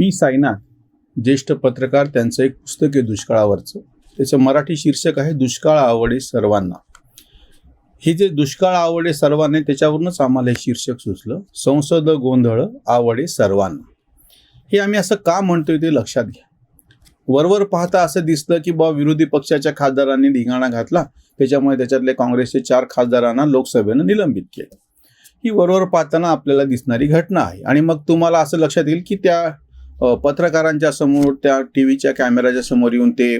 P Sainath ज्येष्ठ पत्रकार, त्यांचं एक पुस्तक आहे दुष्काळावरचं. त्याचं मराठी शीर्षक आहे दुष्काळ आवडे सर्वांना. हे जे दुष्काळ आवडे सर्वांना, त्याच्यावरूनच आम्हाला हे शीर्षक सुचलं, संसद गोंधळ आवडे सर्वांना. हे आम्ही असं का म्हणतोय ते लक्षात घ्या. वरवर पाहता असं दिसलं की विरोधी पक्षाच्या खासदारांनी धिंगाणा घातला, त्याच्यामुळे त्याच्यातले काँग्रेसचे 4 खासदारांना लोकसभेनं निलंबित केलं. ही वरवर पाहताना आपल्याला दिसणारी घटना आहे. आणि मग तुम्हाला असं लक्षात येईल की त्या पत्रकारांच्या समोर, त्या टीव्हीच्या कॅमेऱ्याच्या समोर येऊन ते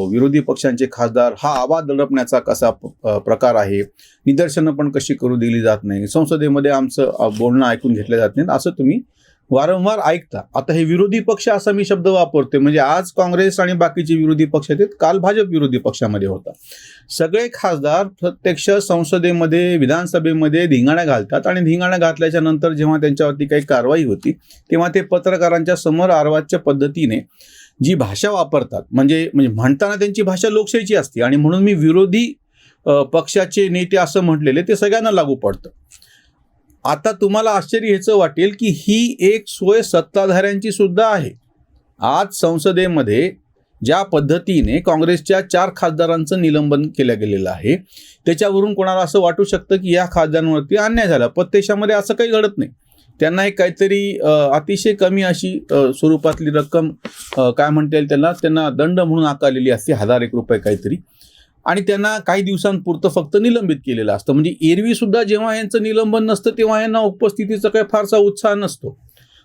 विरोधी पक्षांचे खासदार हा आवाज दडपण्याचा कसा प्रकार आहे, निदर्शनं पण कशी करू दिली जात नाही, संसदेमध्ये आमचं बोलणं ऐकून घेतलं जात नाही, असं तुम्ही वारंवार ऐकता. आता हे विरोधी पक्ष असा मी शब्द वापरतोय, म्हणजे आज काँग्रेस आणि बाकीचे विरोधी पक्ष आहेत, काल भाजप विरोधी पक्षामध्ये होता. सगळे खासदार प्रत्यक्ष संसदेमध्ये, विधानसभेमध्ये धिंगाणा घालतात आणि धिंगाणा घातल्याच्या नंतर जेव्हा त्यांच्यावरती काही कारवाई होती तेव्हा ते पत्रकारांच्या समोर अर्वाच्य पद्धतीने जी भाषा वापरतात, म्हणजे म्हणताना त्यांची भाषा लोकशाहीची असते आणि म्हणून मी विरोधी पक्षाचे नेते असं म्हटलेले ते सगळ्यांना लागू पडतं. आता तुम्हाला आश्चर्य ह्याचं वाटेल की ही एक सोय सत्ताधाऱ्यांची सुद्धा आहे. आज संसदेमध्ये ज्या पद्धतीने काँग्रेसच्या 4 खासदारांचं निलंबन केलं गेलेलं आहे, त्याच्यावरून कोणाला असं वाटू शकतं की या खासदारांवरती अन्याय झाला. पण देशामध्ये असं काही घडत नाही. त्यांना एक काहीतरी अतिशय कमी अशी स्वरूपातली रक्कम काय म्हणता येईल त्यांना दंड म्हणून आकारलेली असते, 1001 रुपये काहीतरी, आणि त्यांना काही दिवसांपुरतं फक्त निलंबित केलेलं असतं. म्हणजे एरवी सुद्धा जेव्हा यांचं निलंबन नसतं तेव्हा यांना उपस्थितीचा काही फारसा उत्साह नसतो.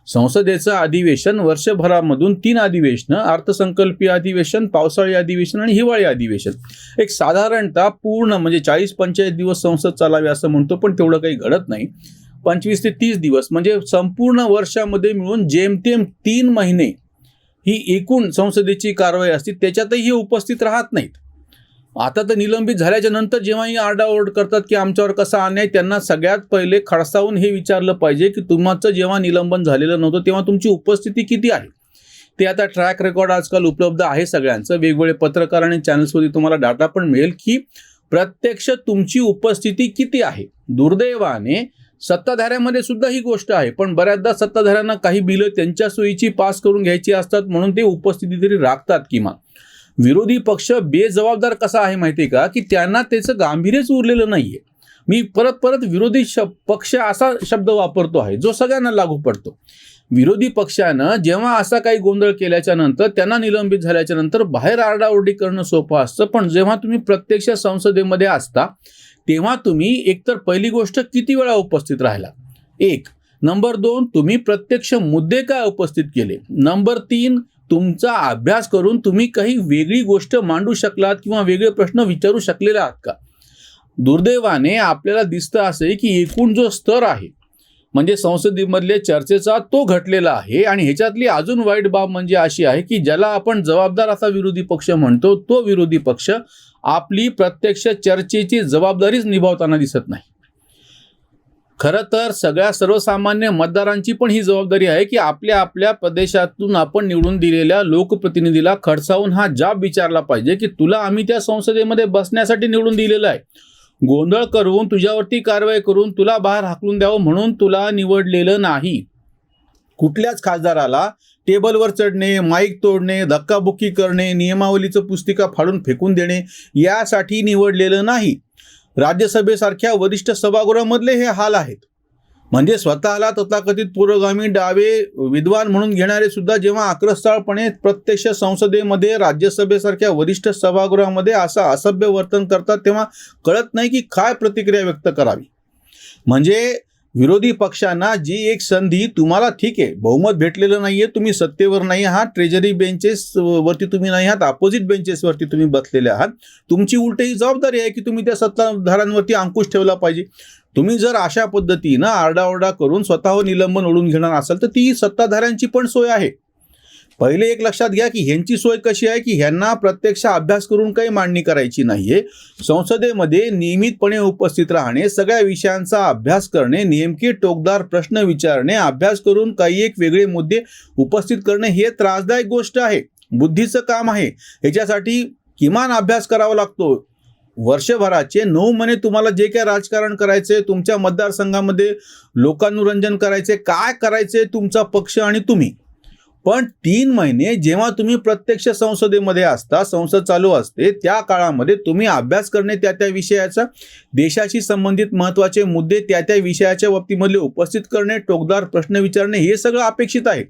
संसदेचं अधिवेशन वर्षभरामधून 3 अधिवेशनं, अर्थसंकल्पीय अधिवेशन, पावसाळी अधिवेशन आणि हिवाळी अधिवेशन, एक साधारणतः पूर्ण म्हणजे 40-45 दिवस संसद चालावी असं म्हणतो, पण तेवढं काही घडत नाही. 25 ते 30 दिवस म्हणजे संपूर्ण वर्षामध्ये मिळून जेमतेम 3 महिने ही एकूण संसदेची कारवाई असते, त्याच्यातही हे उपस्थित राहत नाहीत. आता तर निलंबित झाल्याच्या नंतर जेव्हाही आरडाओरड करतात की आमच्यावर कसा अन्याय, त्यांना सगळ्यात पहिले खडसावून हे विचारलं पाहिजे की तुमचं जेव्हा निलंबन झालेलं नव्हतं तेव्हा तुमची उपस्थिती किती आहे. ते आता ट्रॅक रेकॉर्ड आजकाल उपलब्ध आहे सगळ्यांचं, वेगवेगळे पत्रकार आणि चॅनल्सवरती तुम्हाला डाटा पण मिळेल की प्रत्यक्ष तुमची उपस्थिती किती आहे. दुर्दैवाने सत्ताधाऱ्यामध्ये सुद्धा ही गोष्ट आहे, पण बऱ्याचदा सत्ताधाऱ्यांना काही बिलं त्यांच्या सोयीची पास करून घ्यायची असतात म्हणून ते उपस्थिती तरी राखतात. किमान विरोधी पक्ष बेजबाबदार कसा आहे माहिती आहे का, की त्यांना त्याचं गांभीर्यच उरलेलं नाहीये. मी परत विरोधी पक्ष असा शब्द वापरतो आहे जो सगळ्यांना लागू पडतो. विरोधी पक्षानं जेव्हा असा काही गोंधळ केल्याच्या नंतर, त्यांना निलंबित झाल्याच्या नंतर बाहेर आरडाओरडी करणं सोपं असतं, पण जेव्हा तुम्ही प्रत्यक्ष संसदेमध्ये असता तेव्हा तुम्ही एकतर पहिली गोष्ट किती वेळा उपस्थित राहिला, 1. नंबर 2, तुम्ही प्रत्यक्ष मुद्दे काय उपस्थित केले. नंबर 3, तुमचा अभ्यास करून तुम्ही काही वेगळी गोष्ट मांडू शकलात किंवा वेगळे प्रश्न विचारू शकलेले आहात का. दुर्दैवाने आपल्याला दिसतं असे की एकूण जो स्तर आहे म्हणजे संसदेमधले चर्चेचा तो घटलेला आहे. आणि ह्याच्यातली अजून वाईट बाब म्हणजे अशी आहे की ज्याला आपण जबाबदार असा विरोधी पक्ष म्हणतो, तो विरोधी पक्ष आपली प्रत्यक्ष चर्चेची जबाबदारीच निभावताना दिसत नाही. खरं तर सगळ्या सर्वसामान्य मतदारांची पण ही जबाबदारी आहे की आपल्या आपल्या प्रदेशातून आपण निवडून दिलेल्या लोकप्रतिनिधीला खडसावून हा जाब विचारला पाहिजे की तुला आम्ही त्या संसदेमध्ये बसण्यासाठी निवडून दिलेलं आहे. गोंधळ करून, तुझ्यावरती कारवाई करून तुला बाहेर हाकलून द्यावं म्हणून तुला निवडलेलं नाही. कुठल्याच खासदाराला टेबलवर चढणे, माईक तोडणे, धक्काबुक्की करणे, नियमावलीचं पुस्तिका फाडून फेकून देणे यासाठी निवडलेलं नाही. राज्यसभेसारख्या वरिष्ठ सभागृहामधले हे हाल आहेत. म्हणजे स्वतःला तथाकथित पुरोगामी डावे विद्वान म्हणून घेणारे सुद्धा जेव्हा आक्रस्ताळपणे प्रत्यक्ष संसदेमध्ये, राज्यसभेसारख्या वरिष्ठ सभागृहामध्ये असं असभ्य वर्तन करतात तेव्हा कळत नाही की काय प्रतिक्रिया व्यक्त करावी. म्हणजे विरोधी पक्षांना जी एक संधी, तुम्हाला ठीक आहे बहुमत भेटलेलं नाहीये, तुम्ही सत्तेवर नाही आहात, ट्रेजरी बेंचेस वरती तुम्ही नाही आहात, अपोजिट बेंचेसवरती तुम्ही बसलेले आहात, तुमची उलट ही जबाबदारी आहे की तुम्ही त्या सत्ताधाऱ्यांवरती अंकुश ठेवला पाहिजे. तुम्ही जर अशा पद्धतीनं आरडाओरडा करून स्वतःवर निलंबन ओढून घेणार असाल तर ती सत्ताधाऱ्यांची पण सोय आहे. पहिले एक लक्षात घ्या की ह्यांची सोय कशी आहे की ह्यांना प्रत्यक्ष अभ्यास करून काही मांडणी करायची नाहीये. संसदेमध्ये नियमितपणे उपस्थित राहणे, सगळ्या विषयांचा अभ्यास करणे, नेमके टोकदार प्रश्न विचारणे, अभ्यास करून काही एक वेगळे मुद्दे उपस्थित करणे हे त्रासदायक गोष्ट आहे, बुद्धीचं काम आहे. ह्याच्यासाठी किमान अभ्यास करावा लागतो. वर्षभराचे 9 महिने तुम्हाला जे काय राजकारण करायचे, तुमच्या मतदारसंघामध्ये लोकानुरंजन करायचे, काय करायचे तुमचा पक्ष आणि तुम्ही, पण 3 महिने जेव्हा तुम्ही प्रत्यक्ष संसदेमध्ये असता, संसद चालू असते, त्या काळामध्ये तुम्ही अभ्यास करणे त्या त्या विषयाचा, देशाशी संबंधित महत्त्वाचे मुद्दे त्या त्या विषयाच्या बाबतीमधले उपस्थित करणे, टोकदार प्रश्न विचारणे, हे सगळं अपेक्षित आहे.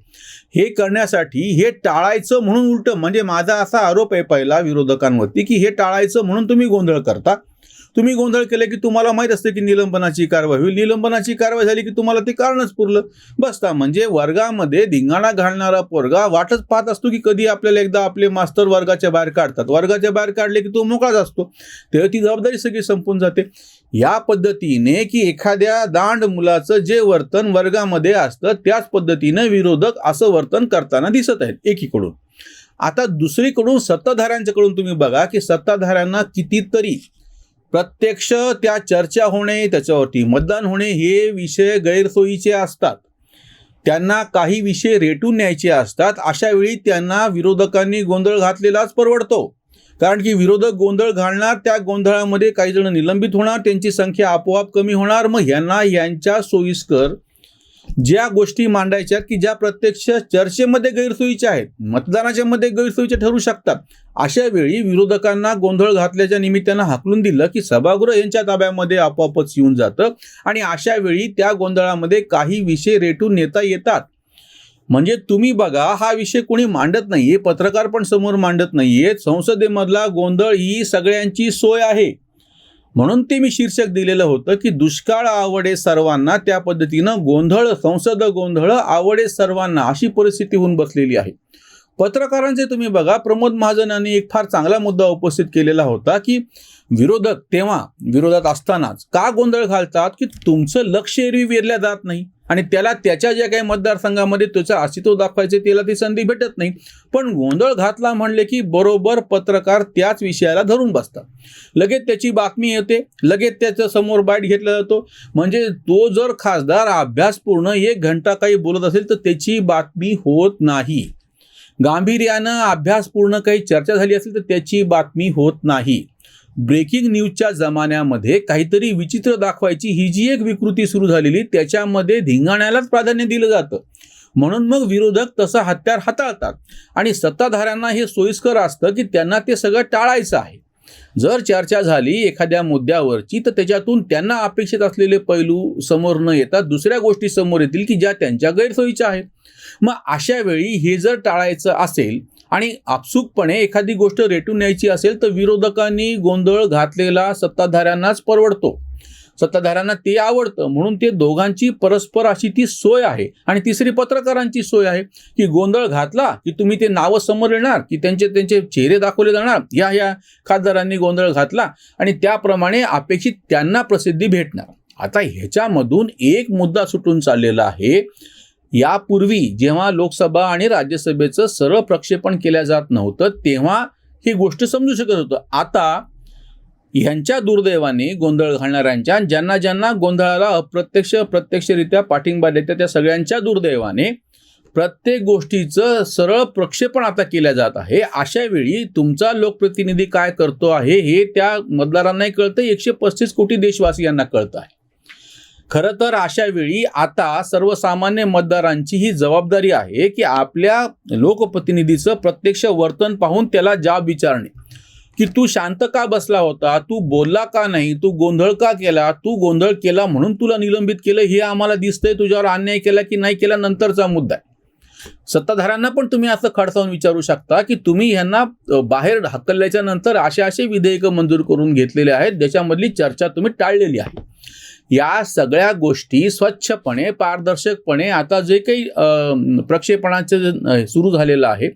हे करण्यासाठी हे टाळायचं म्हणून उलटं, म्हणजे माझा असा आरोप आहे पहिला विरोधकांवरती की हे टाळायचं म्हणून तुम्ही गोंधळ करता. तुम्ही गोंधळ केले की तुम्हाला माहीत असते की निलंबनाची कारवाई होईल, निलंबनाची कारवाई झाली की तुम्हाला ते कारणच पुरलं, बसता. म्हणजे वर्गामध्ये धिंगाणा घालणारा पोरगा वाटच पाहत असतो की कधी आपल्याला एकदा आपले मास्तर वर्गाच्या बाहेर काढतात. वर्गाच्या बाहेर काढले की तो मोकळाच असतो, तेव्हा ती जबाबदारी सगळी संपून जाते. या पद्धतीने की एखाद्या दांड मुलाचं जे वर्तन वर्गामध्ये असतं त्याच पद्धतीने विरोधक असं वर्तन करताना दिसत आहेत एकीकडून. आता दुसरीकडून सत्ताधाऱ्यांच्याकडून तुम्ही बघा की सत्ताधाऱ्यांना कितीतरी प्रत्यक्ष त्या चर्चा होणे, त्याच्यावरती मतदान होणे हे विषय गैरसोयीचे असतात. त्यांना काही विषय रेटून न्यायचे असतात. अशा वेळी त्यांना विरोधकांनी गोंधळ घातलेलाच परवडतो, कारण की विरोधक गोंधळ घालणार, त्या गोंधळामध्ये काही जण निलंबित होणार, त्यांची संख्या आपोआप कमी होणार. मग यांच्या सोयीस्कर ज्या गोष्टी मांडायच्या की ज्या प्रत्यक्ष चर्चेमध्ये गैरसोयीच्या आहेत, मतदानाच्या मध्ये गैरसोयीच्या ठरू शकतात, अशा वेळी विरोधकांना गोंधळ घातल्याच्या निमित्तानं हाकलून दिलं की सभागृह यांच्या ताब्यामध्ये आपोआपच येऊन जातं आणि अशा वेळी त्या गोंधळामध्ये काही विषय रेटून नेता येतात. म्हणजे तुम्ही बघा, हा विषय कोणी मांडत नाहीये, पत्रकार पण समोर मांडत नाहीये, संसदेमधला गोंधळ ही सगळ्यांची सोय आहे. म्हणून ते मी शीर्षक दिलेलं होतं की दुष्काळ आवडे सर्वांना, त्या पद्धतीनं गोंधळ, संसद गोंधळ आवडे सर्वांना, अशी परिस्थिती होऊन बसलेली आहे. पत्रकारांचे तुम्ही बघा, प्रमोद महाजनांनी एक फार चांगला मुद्दा उपस्थित केलेला होता की विरोधक तेव्हा विरोधात असतानाच का गोंधळ घालतात की तुमचं लक्ष एरवी वेधल्या जात नाही आणि त्याला त्याच्या ज्या काही मतदारसंघामध्ये त्याचं अस्तित्व दाखवायचे त्याला ती संधी भेटत नाही. पण गोंधळ घातला म्हणले की बरोबर पत्रकार त्याच विषयाला धरून बसतात, लगेच त्याची बातमी येते, लगेच त्याच्या समोर बाईट घेतला जातो. म्हणजे तो जर खासदार अभ्यासपूर्ण 1 घंटा काही बोलत असेल तर त्याची बातमी होत नाही. गांभीर्यानं अभ्यासपूर्ण काही चर्चा झाली असेल तर त्याची बातमी होत नाही. ब्रेकिंग न्यूजच्या जमान्यामध्ये काहीतरी विचित्र दाखवायची ही जी एक विकृती सुरू झालेली, त्याच्यामध्ये धिंगाण्यालाच प्राधान्य दिलं जातं. म्हणून मग विरोधक तसं हत्यार हाताळतात आणि सत्ताधाऱ्यांना हे सोयीस्कर असतं की त्यांना ते सगळं टाळायचं आहे. जर चर्चा झाली एखाद्या मुद्द्यावरची तर त्याच्यातून त्यांना अपेक्षित असलेले पैलू समोर न येतात दुसऱ्या गोष्टी समोर येतील की ज्या त्यांच्या गैरसोयीच्या आहेत. मग अशा वेळी हे जर टाळायचं असेल आणि आपसुकपणे एखादी गोष्ट रेटून न्यायची असेल तर विरोधकांनी गोंधळ घातलेला सत्ताधाऱ्यांनाच परवडतो, सत्ताधाऱ्यांना ते आवडतं. म्हणून ते दोघांची परस्पर अशी ती सोय आहे. आणि तिसरी पत्रकारांची सोय आहे की गोंधळ घातला की तुम्ही ते नावं समोर येणार की त्यांचे चेहरे दाखवले जाणार, या खासदारांनी गोंधळ घातला आणि त्याप्रमाणे अपेक्षित त्यांना प्रसिद्धी भेटणार. आता ह्याच्यामधून एक मुद्दा सुटून चाललेला आहे. यापूर्वी जेव्हा लोकसभा आणि राज्यसभेचं सरळ प्रक्षेपण केल्या जात नव्हतं तेव्हा ही गोष्ट समजू शकत होतं. आता ह्यांच्या दुर्दैवाने गोंधळ घालणाऱ्यांच्या, ज्यांना गोंधळाला प्रत्यक्षरित्या पाठिंबा देतात त्या सगळ्यांच्या दुर्दैवाने प्रत्येक गोष्टीचं सरळ प्रक्षेपण आता केल्या जात आहे. अशा वेळी तुमचा लोकप्रतिनिधी काय करतो आहे हे त्या मतदारांनाही कळतं, 135 कोटी देशवासियांना कळतं आहे. खरं तर अशा वेळी आता सर्वसामान्य मतदारांची ही जबाबदारी आहे की आपल्या लोकप्रतिनिधीचं प्रत्यक्ष वर्तन पाहून त्याला जाब विचारणे की तू शांत का बसला होता, तू बोलला का नाही, तू गोंधळ का केला, तू गोंधळ केला म्हणून तुला निलंबित केलं हे आम्हाला दिसतंय, तुझ्यावर अन्याय केला की नाही केला नंतरचा मुद्दा आहे. सत्ताधाऱ्यांना पण तुम्ही असं खडसावून विचारू शकता की तुम्ही यांना बाहेर हकलल्याच्या नंतर असे विधेयकं मंजूर करून घेतलेले आहेत ज्याच्यामधली चर्चा तुम्ही टाळलेली आहे. या सगळ्या गोष्टी स्वच्छपणे, पारदर्शकपणे आता जे काही प्रक्षेपणाचं सुरू झालेलं आहे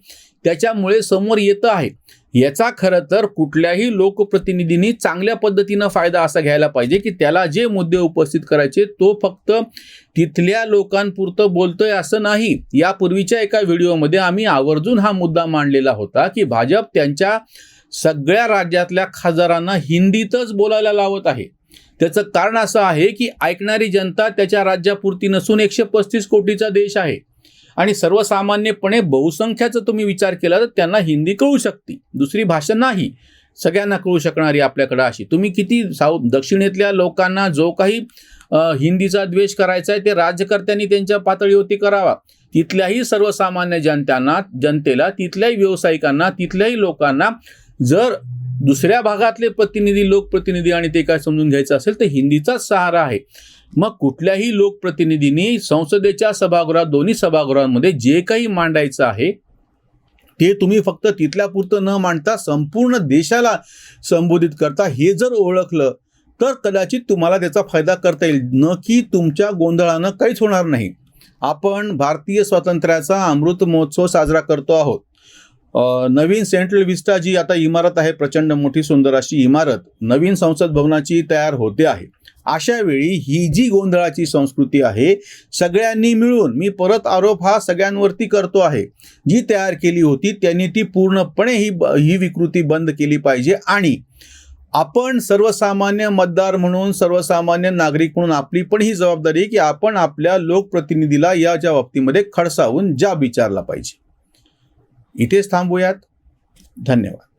त्याच्यामुळे समोर येतं आहे. याचा खरं तर कुठल्याही लोकप्रतिनिधींनी चांगल्या पद्धतीनं फायदा असा घ्यायला पाहिजे की त्याला जे मुद्दे उपस्थित करायचे तो फक्त तिथल्या लोकांपुरतं बोलतोय असं नाही. यापूर्वीच्या एका व्हिडिओमध्ये आम्ही आवर्जून हा मुद्दा मांडलेला होता की भाजप त्यांच्या सगळ्या राज्यातल्या खासदारांना हिंदीतच बोलायला लावत आहे. त्याचं कारण असं आहे की ऐकणारी जनता त्याच्या राज्यापुरती नसून 135 कोटीचा देश आहे आणि सर्वसामान्यपणे बहुसंख्याचा तुम्ही विचार केला तर त्यांना हिंदी कळू शकते, दुसरी भाषा नाही सगळ्यांना कळू शकणारी आपल्याकडे अशी. तुम्ही किती दक्षिणेतल्या लोकांना जो काही हिंदीचा द्वेष करायचा आहे ते राज्यकर्त्यांनी त्यांच्या पातळीवरती करावा. तिथल्याही सर्वसामान्य जनतेला, तिथल्याही व्यावसायिकांना, तिथल्याही लोकांना जर दुसऱ्या भागातले प्रतिनिधी, लोकप्रतिनिधी आणि ते काय समजून घ्यायचं असेल तर हिंदीचाच सहारा आहे. मग कुठल्याही लोकप्रतिनिधींनी संसदेच्या सभागृहात, दोन्ही सभागृहांमध्ये जे काही मांडायचं आहे ते तुम्ही फक्त तिथल्या पुरतं न मांडता संपूर्ण देशाला संबोधित करता, हे जर ओळखलं तर कदाचित तुम्हाला त्याचा फायदा करता येईल. न की तुमच्या गोंधळानं काहीच होणार नाही. आपण भारतीय स्वातंत्र्याचा अमृत महोत्सव साजरा करतो आहोत. नवीन सेंट्रल विस्टा जी आता इमारत आहे, प्रचंड मोठी सुंदर अशी इमारत नवीन संसद भवनाची तयार होते आहे. अशा वेळी ही जी गोंधळाची संस्कृती आहे, सगळ्यांनी मिळून, मी परत आरोप हा सगळ्यांवरती करतो आहे, जी तयार केली होती त्यांनी ती पूर्णपणे ही विकृती बंद केली पाहिजे. आणि आपण सर्वसामान्य मतदार म्हणून, सर्वसामान्य नागरिक म्हणून आपली पण ही जबाबदारी आहे की आपण आपल्या लोकप्रतिनिधीला याच्या बाबतीमध्ये खडसावून जाब विचारला पाहिजे. इथेच थांबूयात. धन्यवाद.